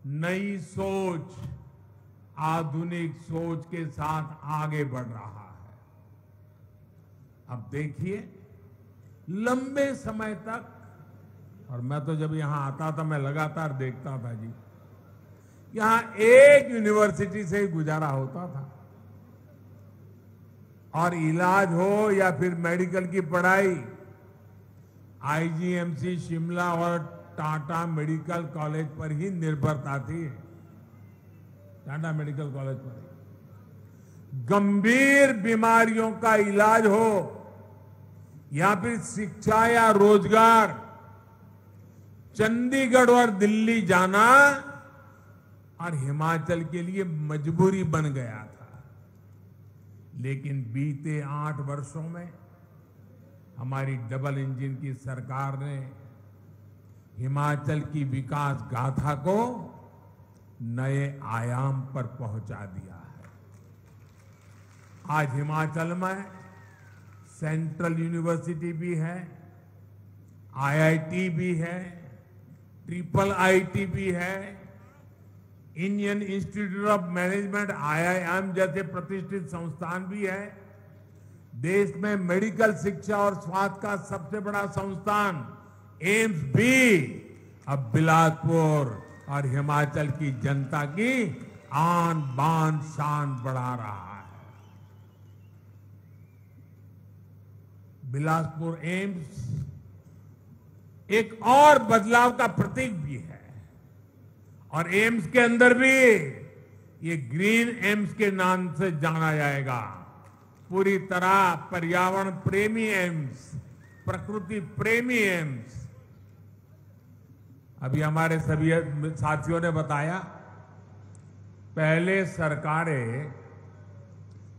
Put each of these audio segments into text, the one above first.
नई सोच, आधुनिक सोच के साथ आगे बढ़ रहा है। अब देखिए, लंबे समय तक, और मैं तो जब यहां आता था मैं लगातार देखता था जी, यहां एक यूनिवर्सिटी से ही गुजारा होता था, और इलाज हो या फिर मेडिकल की पढ़ाई आईजीएमसी शिमला और टाटा मेडिकल कॉलेज पर ही निर्भरता थी। टाटा मेडिकल कॉलेज पर ही गंभीर बीमारियों का इलाज हो या फिर शिक्षा या रोजगार, चंडीगढ़ और दिल्ली जाना और हिमाचल के लिए मजबूरी बन गया था। लेकिन बीते 8 वर्षों में हमारी डबल इंजन की सरकार ने हिमाचल की विकास गाथा को नए आयाम पर पहुंचा दिया है। आज हिमाचल में सेंट्रल यूनिवर्सिटी भी है, आईआईटी भी है, ट्रिपल आईटी भी है, Indian institute of management IIM जैसे प्रतिष्ठित संस्थान भी है। देश में मेडिकल शिक्षा और स्वास्थ्य का सबसे बड़ा संस्थान एम्स भी अब बिलासपुर और हिमाचल की जनता की आन बान शान बढ़ा रहा है। बिलासपुर एम्स एक और बदलाव का प्रतीक भी है, और एम्स के अंदर भी ये ग्रीन एम्स के नाम से जाना जाएगा। पूरी तरह पर्यावरण प्रेमी एम्स, प्रकृति प्रेमी एम्स। अभी हमारे सभी साथियों ने बताया, पहले सरकारें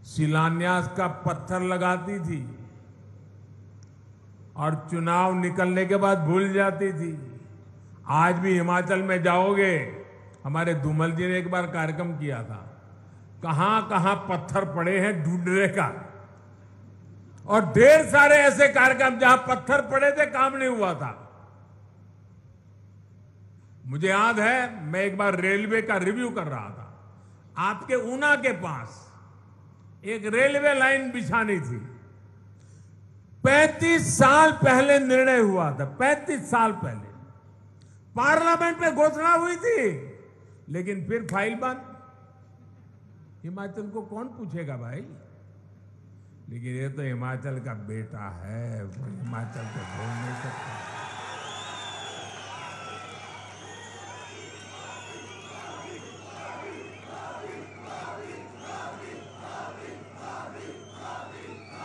शिलान्यास का पत्थर लगाती थी और चुनाव निकलने के बाद भूल जाती थी। आज भी हिमाचल में जाओगे, हमारे धूमल जी ने एक बार कार्यक्रम किया था, कहां कहां पत्थर पड़े हैं ढूंढने का, और ढेर सारे ऐसे कार्यक्रम जहां पत्थर पड़े थे, काम नहीं हुआ था। मुझे याद है, मैं एक बार रेलवे का रिव्यू कर रहा था, आपके ऊना के पास एक रेलवे लाइन बिछानी थी। 35 साल पहले निर्णय हुआ था, 35 साल पहले पार्लियामेंट में घोषणा हुई थी, लेकिन फिर फाइल बंद। हिमाचल को कौन पूछेगा भाई? लेकिन ये तो हिमाचल का बेटा है, वो हिमाचल को भूल नहीं सकता।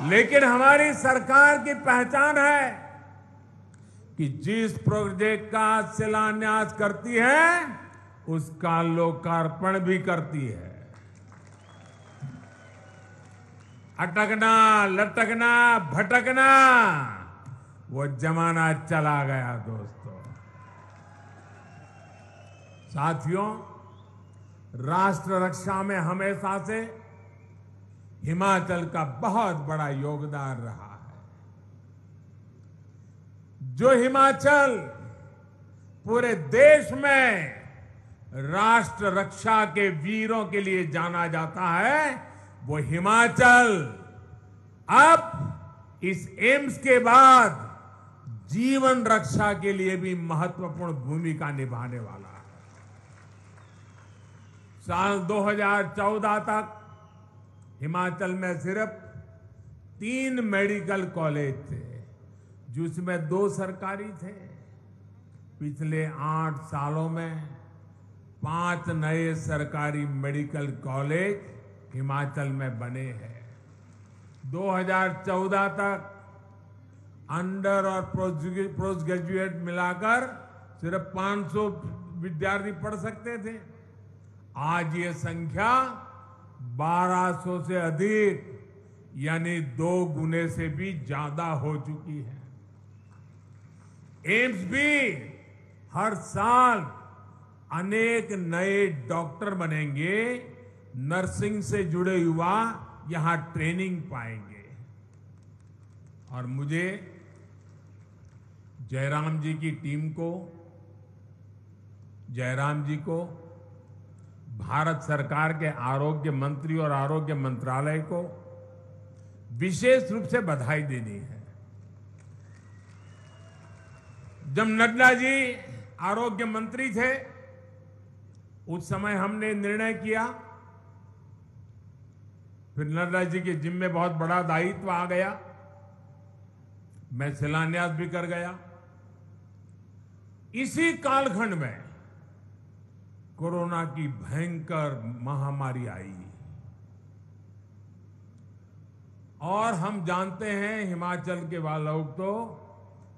लेकिन हमारी सरकार की पहचान है कि जिस प्रोजेक्ट का शिलान्यास करती है उसका लोकार्पण भी करती है। अटकना, लटकना, भटकना वो जमाना चला गया दोस्तों। साथियों, राष्ट्र रक्षा में हमेशा से हिमाचल का बहुत बड़ा योगदान रहा है। जो हिमाचल पूरे देश में राष्ट्र रक्षा के वीरों के लिए जाना जाता है, वो हिमाचल अब इस एम्स के बाद जीवन रक्षा के लिए भी महत्वपूर्ण भूमिका निभाने वाला है। साल 2014 तक हिमाचल में सिर्फ 3 मेडिकल कॉलेज थे, जिसमें 2 सरकारी थे। पिछले 8 सालों में 5 नए सरकारी मेडिकल कॉलेज हिमाचल में बने हैं। 2014 तक अंडर और पोस्ट ग्रेजुएट मिलाकर सिर्फ 500 विद्यार्थी पढ़ सकते थे। आज ये संख्या 1200 से अधिक, यानी 2 गुने से भी ज्यादा हो चुकी है। एम्स भी हर साल अनेक नए डॉक्टर बनेंगे, नर्सिंग से जुड़े युवा यहां ट्रेनिंग पाएंगे। और मुझे जयराम जी की टीम को, जयराम जी को भारत सरकार के आरोग्य मंत्री और आरोग्य मंत्रालय को विशेष रूप से बधाई देनी है। जब नड्डा जी आरोग्य मंत्री थे, उस समय हमने निर्णय किया, फिर नड्डा जी के जिम्मे बहुत बड़ा दायित्व आ गया, मैं शिलान्यास भी कर गया। इसी कालखंड में कोरोना की भयंकर महामारी आई और हम जानते हैं हिमाचल के वाले लोग तो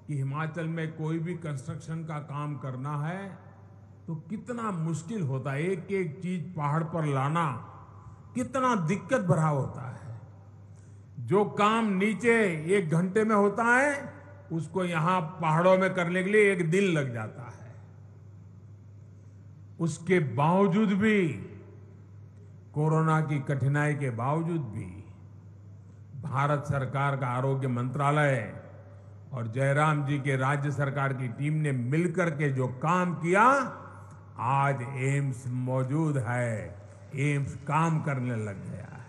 कि हिमाचल में कोई भी कंस्ट्रक्शन का काम करना है तो कितना मुश्किल होता है। एक एक चीज पहाड़ पर लाना कितना दिक्कत भरा होता है। जो काम नीचे 1 घंटे में होता है उसको यहां पहाड़ों में करने के लिए 1 दिन लग जाता है। उसके बावजूद भी, कोरोना की कठिनाई के बावजूद भी भारत सरकार का आरोग्य मंत्रालय और जयराम जी के राज्य सरकार की टीम ने मिलकर के जो काम किया, आज एम्स मौजूद है, एम्स काम करने लग गया है।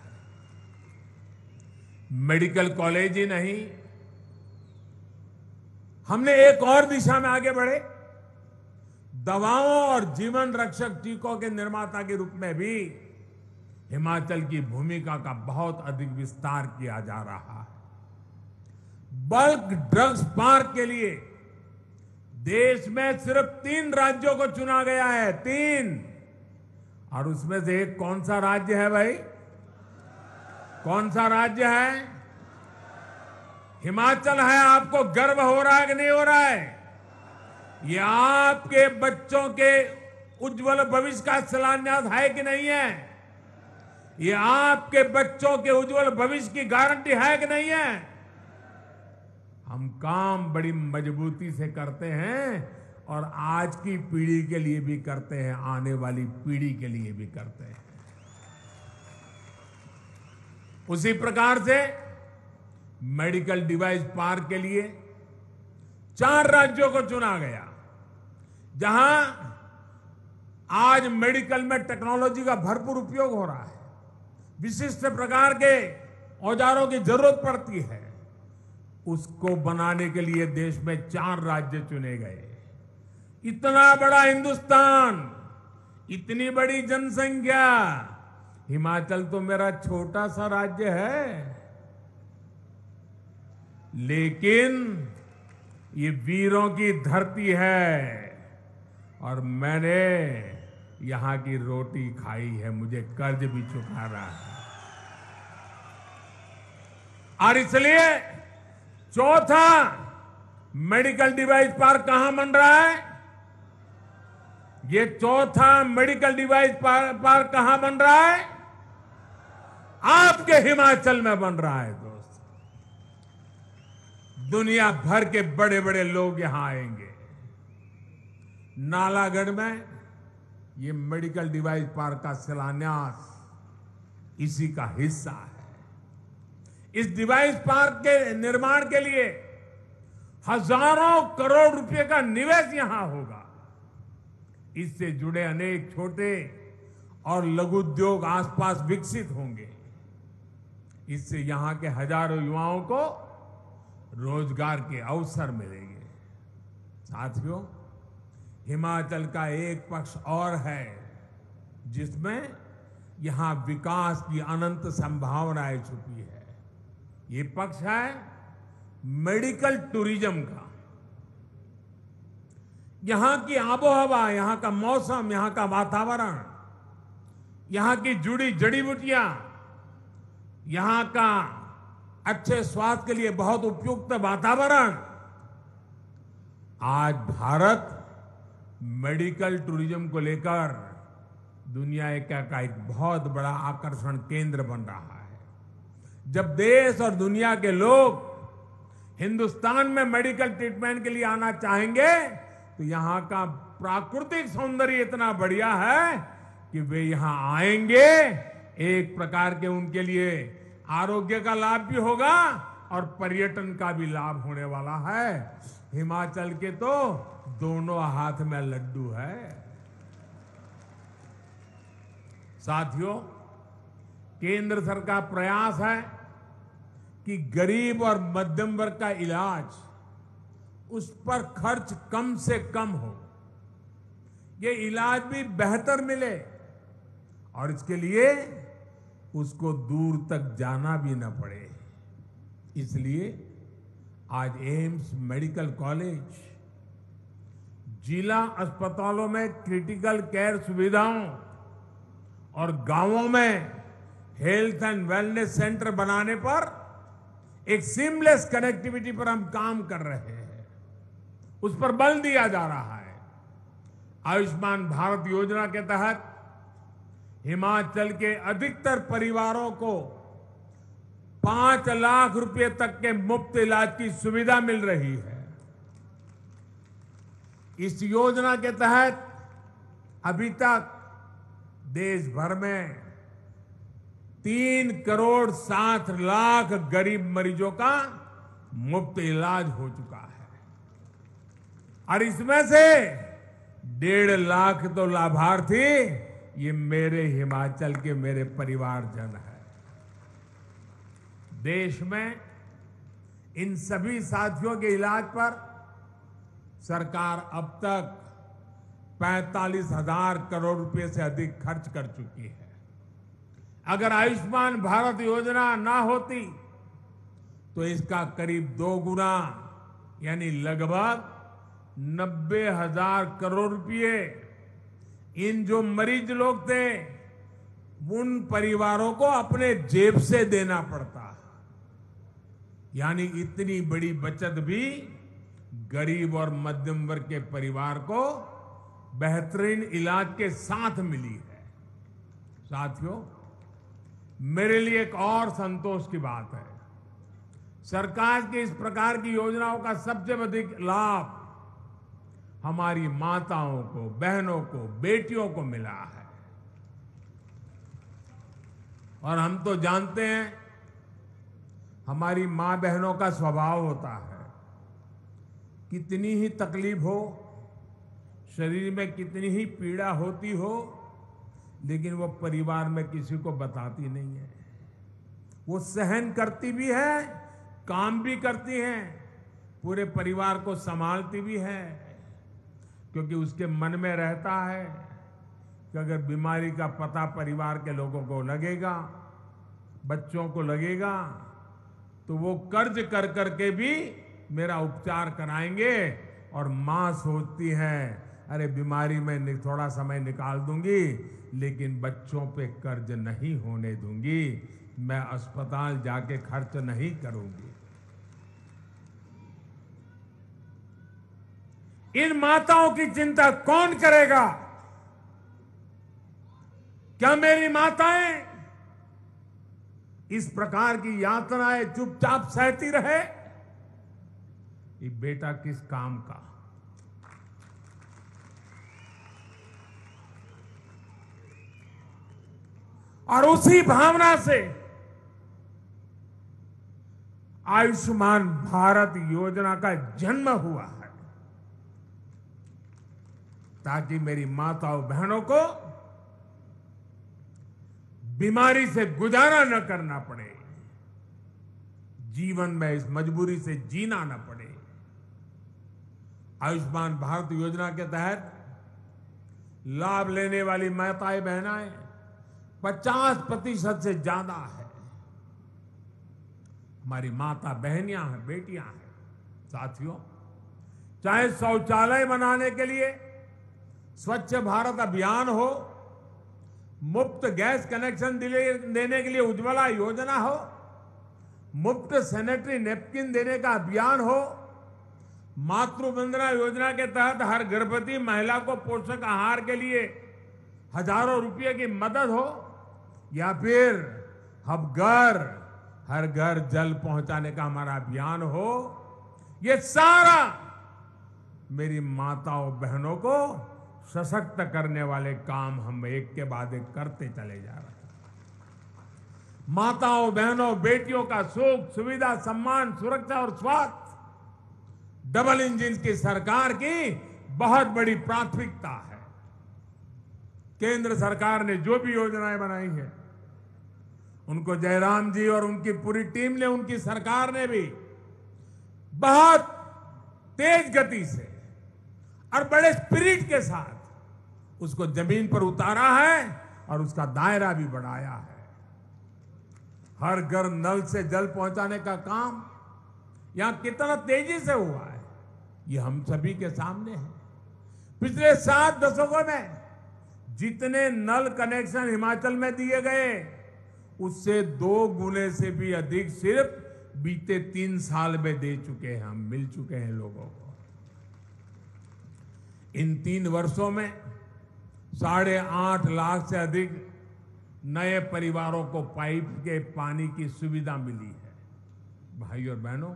मेडिकल कॉलेज ही नहीं, हमने एक और दिशा में आगे बढ़े। दवाओं और जीवन रक्षक टीकों के निर्माता के रूप में भी हिमाचल की भूमिका का बहुत अधिक विस्तार किया जा रहा है। बल्क ड्रग्स पार्क के लिए देश में सिर्फ 3 राज्यों को चुना गया है, 3। और उसमें से एक कौन सा राज्य है भाई? कौन सा राज्य है? हिमाचल है। आपको गर्व हो रहा है कि नहीं हो रहा है? ये आपके बच्चों के उज्जवल भविष्य का शिलान्यास है कि नहीं है? ये आपके बच्चों के उज्जवल भविष्य की गारंटी है कि नहीं है? हम काम बड़ी मजबूती से करते हैं और आज की पीढ़ी के लिए भी करते हैं, आने वाली पीढ़ी के लिए भी करते हैं। उसी प्रकार से मेडिकल डिवाइस पार्क के लिए 4 राज्यों को चुना गया, जहां आज मेडिकल में टेक्नोलॉजी का भरपूर उपयोग हो रहा है। विशिष्ट प्रकार के औजारों की जरूरत पड़ती है, उसको बनाने के लिए देश में 4 राज्य चुने गए। इतना बड़ा हिंदुस्तान, इतनी बड़ी जनसंख्या, हिमाचल तो मेरा छोटा सा राज्य है, लेकिन ये वीरों की धरती है और मैंने यहां की रोटी खाई है, मुझे कर्ज भी चुकाना है। और इसलिए चौथा मेडिकल डिवाइस पार्क कहां बन रहा है? ये चौथा मेडिकल डिवाइस पार्क कहां बन रहा है? आपके हिमाचल में बन रहा है दोस्त। दुनिया भर के बड़े बड़े लोग यहां आएंगे। नालागढ़ में ये मेडिकल डिवाइस पार्क का शिलान्यास इसी का हिस्सा है। इस डिवाइस पार्क के निर्माण के लिए हजारों करोड़ रुपए का निवेश यहां होगा। इससे जुड़े अनेक छोटे और लघु उद्योग आसपास विकसित होंगे। इससे यहां के हजारों युवाओं को रोजगार के अवसर मिलेंगे। साथियों, हिमाचल का एक पक्ष और है जिसमें यहां विकास की अनंत संभावनाएं छुपी है। ये पक्ष है मेडिकल टूरिज्म का। यहां की आबोहवा, यहां का मौसम, यहां का वातावरण, यहां की जुड़ी जड़ी बूटियां, यहां का अच्छे स्वास्थ्य के लिए बहुत उपयुक्त वातावरण, आज भारत मेडिकल टूरिज्म को लेकर दुनिया का एक बहुत बड़ा आकर्षण केंद्र बन रहा है। जब देश और दुनिया के लोग हिंदुस्तान में मेडिकल ट्रीटमेंट के लिए आना चाहेंगे तो यहां का प्राकृतिक सौंदर्य इतना बढ़िया है कि वे यहां आएंगे। एक प्रकार के उनके लिए आरोग्य का लाभ भी होगा और पर्यटन का भी लाभ होने वाला है। हिमाचल के तो दोनों हाथ में लड्डू है। साथियों, केंद्र सरकार प्रयास है कि गरीब और मध्यम वर्ग का इलाज, उस पर खर्च कम से कम हो, ये इलाज भी बेहतर मिले और इसके लिए उसको दूर तक जाना भी न पड़े। इसलिए आज एम्स मेडिकल कॉलेज जिला अस्पतालों में क्रिटिकल केयर सुविधाओं और गांवों में हेल्थ एंड वेलनेस सेंटर बनाने पर एक सीमलेस कनेक्टिविटी पर हम काम कर रहे हैं, उस पर बल दिया जा रहा है। आयुष्मान भारत योजना के तहत हिमाचल के अधिकतर परिवारों को 5 लाख रुपए तक के मुफ्त इलाज की सुविधा मिल रही है। इस योजना के तहत अभी तक देश भर में 3 करोड़ 60 लाख गरीब मरीजों का मुफ्त इलाज हो चुका है और इसमें से 1.5 लाख तो लाभार्थी ये मेरे हिमाचल के मेरे परिवारजन हैं। देश में इन सभी साथियों के इलाज पर सरकार अब तक 45,000 करोड़ रुपए से अधिक खर्च कर चुकी है। अगर आयुष्मान भारत योजना ना होती तो इसका करीब 2 गुना यानी लगभग 90,000 करोड़ रुपए इन जो मरीज लोग थे उन परिवारों को अपने जेब से देना पड़ता। यानी इतनी बड़ी बचत भी गरीब और मध्यम वर्ग के परिवार को बेहतरीन इलाज के साथ मिली है। साथियों, मेरे लिए एक और संतोष की बात है, सरकार की इस प्रकार की योजनाओं का सबसे अधिक लाभ हमारी माताओं को, बहनों को, बेटियों को मिला है। और हम तो जानते हैं हमारी मां बहनों का स्वभाव होता है, कितनी ही तकलीफ हो, शरीर में कितनी ही पीड़ा होती हो, लेकिन वो परिवार में किसी को बताती नहीं है। वो सहन करती भी है, काम भी करती हैं, पूरे परिवार को संभालती भी है, क्योंकि उसके मन में रहता है कि अगर बीमारी का पता परिवार के लोगों को लगेगा, बच्चों को लगेगा, तो वो कर्ज कर करके भी मेरा उपचार कराएंगे। और मां सोचती है अरे बीमारी में थोड़ा समय निकाल दूंगी, लेकिन बच्चों पे कर्ज नहीं होने दूंगी, मैं अस्पताल जाके खर्च नहीं करूंगी। इन माताओं की चिंता कौन करेगा? क्या मेरी माताएं इस प्रकार की यातनाएं चुपचाप सहती रहे? ये बेटा किस काम का? और उसी भावना से आयुष्मान भारत योजना का जन्म हुआ है, ताकि मेरी माताओं बहनों को बीमारी से गुजारा न करना पड़े, जीवन में इस मजबूरी से जीना न पड़े। आयुष्मान भारत योजना के तहत लाभ लेने वाली माताएं बहनाएं 50% से ज्यादा है हमारी माता बहनियां हैं, बेटियां हैं। साथियों, चाहे शौचालय बनाने के लिए स्वच्छ भारत अभियान हो, मुफ्त गैस कनेक्शन देने के लिए उज्ज्वला योजना हो, मुफ्त सैनिटरी नैपकिन देने का अभियान हो, मातृ वंदना योजना के तहत हर गर्भवती महिला को पोषक आहार के लिए हजारों रुपए की मदद हो, या फिर हर घर जल पहुंचाने का हमारा अभियान हो, ये सारा मेरी माताओं बहनों को सशक्त करने वाले काम हम एक के बाद एक करते चले जा रहे हैं। माताओं बहनों बेटियों का सुख, सुविधा, सम्मान, सुरक्षा और स्वास्थ्य डबल इंजन की सरकार की बहुत बड़ी प्राथमिकता है। केंद्र सरकार ने जो भी योजनाएं बनाई है, उनको जयराम जी और उनकी पूरी टीम ने, उनकी सरकार ने भी बहुत तेज गति से और बड़े स्पिरिट के साथ उसको जमीन पर उतारा है और उसका दायरा भी बढ़ाया है। हर घर नल से जल पहुंचाने का काम यहां कितना तेजी से हुआ है, ये हम सभी के सामने है। पिछले 7 दशकों में जितने नल कनेक्शन हिमाचल में दिए गए, उससे 2 गुने से भी अधिक सिर्फ बीते 3 साल में दे चुके हैं, हम मिल चुके हैं लोगों को। इन 3 वर्षों में 8.5 लाख से अधिक नए परिवारों को पाइप के पानी की सुविधा मिली है। भाई और बहनों,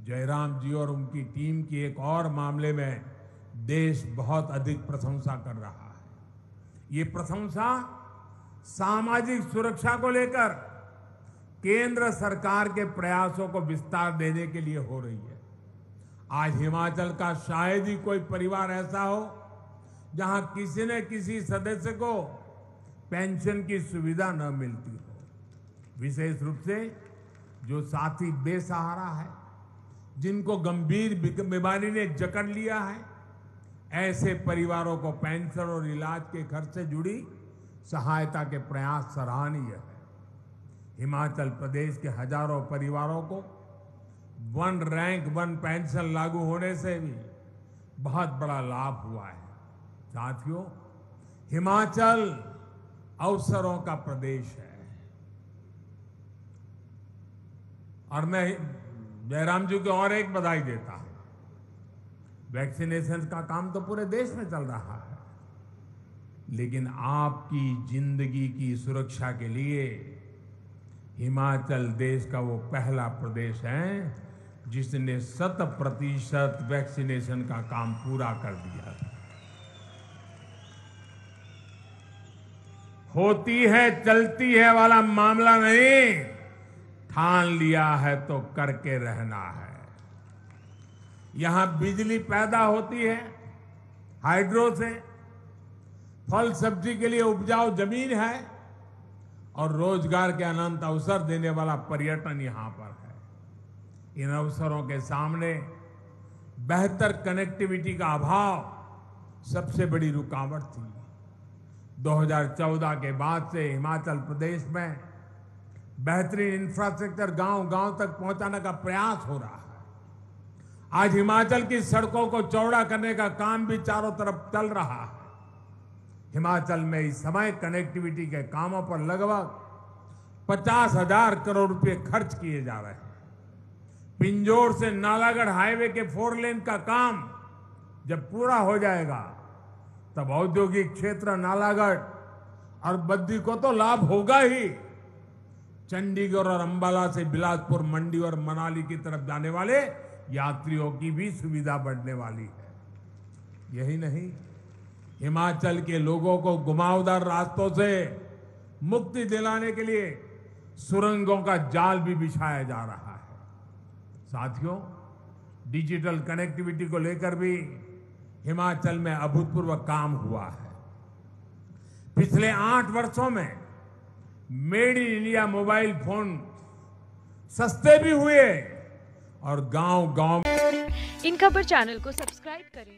जयराम जी और उनकी टीम की एक और मामले में देश बहुत अधिक प्रशंसा कर रहा है। ये प्रशंसा सामाजिक सुरक्षा को लेकर केंद्र सरकार के प्रयासों को विस्तार देने के लिए हो रही है। आज हिमाचल का शायद ही कोई परिवार ऐसा हो जहां किसी न किसी सदस्य को पेंशन की सुविधा न मिलती हो। विशेष रूप से जो साथी बेसहारा है, जिनको गंभीर बीमारी ने जकड़ लिया है, ऐसे परिवारों को पेंशन और इलाज के खर्च से जुड़ी सहायता के प्रयास सराहनीय है। हिमाचल प्रदेश के हजारों परिवारों को 1 रैंक 1 पेंशन लागू होने से भी बहुत बड़ा लाभ हुआ है। साथियों, हिमाचल अवसरों का प्रदेश है और मैं जयराम जी को और एक बधाई देता हूं। वैक्सीनेशन का काम तो पूरे देश में चल रहा है, लेकिन आपकी जिंदगी की सुरक्षा के लिए हिमाचल देश का वो पहला प्रदेश है जिसने 100% वैक्सीनेशन का काम पूरा कर दिया था। होती है चलती है वाला मामला नहीं, ठान लिया है तो करके रहना है। यहां बिजली पैदा होती है हाइड्रो से, फल सब्जी के लिए उपजाऊ जमीन है और रोजगार के अनंत अवसर देने वाला पर्यटन यहां पर है। इन अवसरों के सामने बेहतर कनेक्टिविटी का अभाव सबसे बड़ी रुकावट थी। 2014 के बाद से हिमाचल प्रदेश में बेहतरीन इंफ्रास्ट्रक्चर गांव-गांव तक पहुंचाने का प्रयास हो रहा है। आज हिमाचल की सड़कों को चौड़ा करने का काम भी चारों तरफ चल रहा है। हिमाचल में इस समय कनेक्टिविटी के कामों पर लगभग 50,000 करोड़ रुपए खर्च किए जा रहे हैं। पिंजौर से नालागढ़ हाईवे के 4 लेन का काम जब पूरा हो जाएगा तब औद्योगिक क्षेत्र नालागढ़ और बद्दी को तो लाभ होगा ही। चंडीगढ़ और अंबाला से बिलासपुर, मंडी और मनाली की तरफ जाने वाले यात्रियों की भी सुविधा बढ़ने वाली है। यही नहीं, हिमाचल के लोगों को घुमावदार रास्तों से मुक्ति दिलाने के लिए सुरंगों का जाल भी बिछाया जा रहा है। साथियों, डिजिटल कनेक्टिविटी को लेकर भी हिमाचल में अभूतपूर्व काम हुआ है। पिछले 8 वर्षों में made in India mobile phone सस्ते भी हुए और गांव-गांव इन खबर चैनल को सब्सक्राइब करें।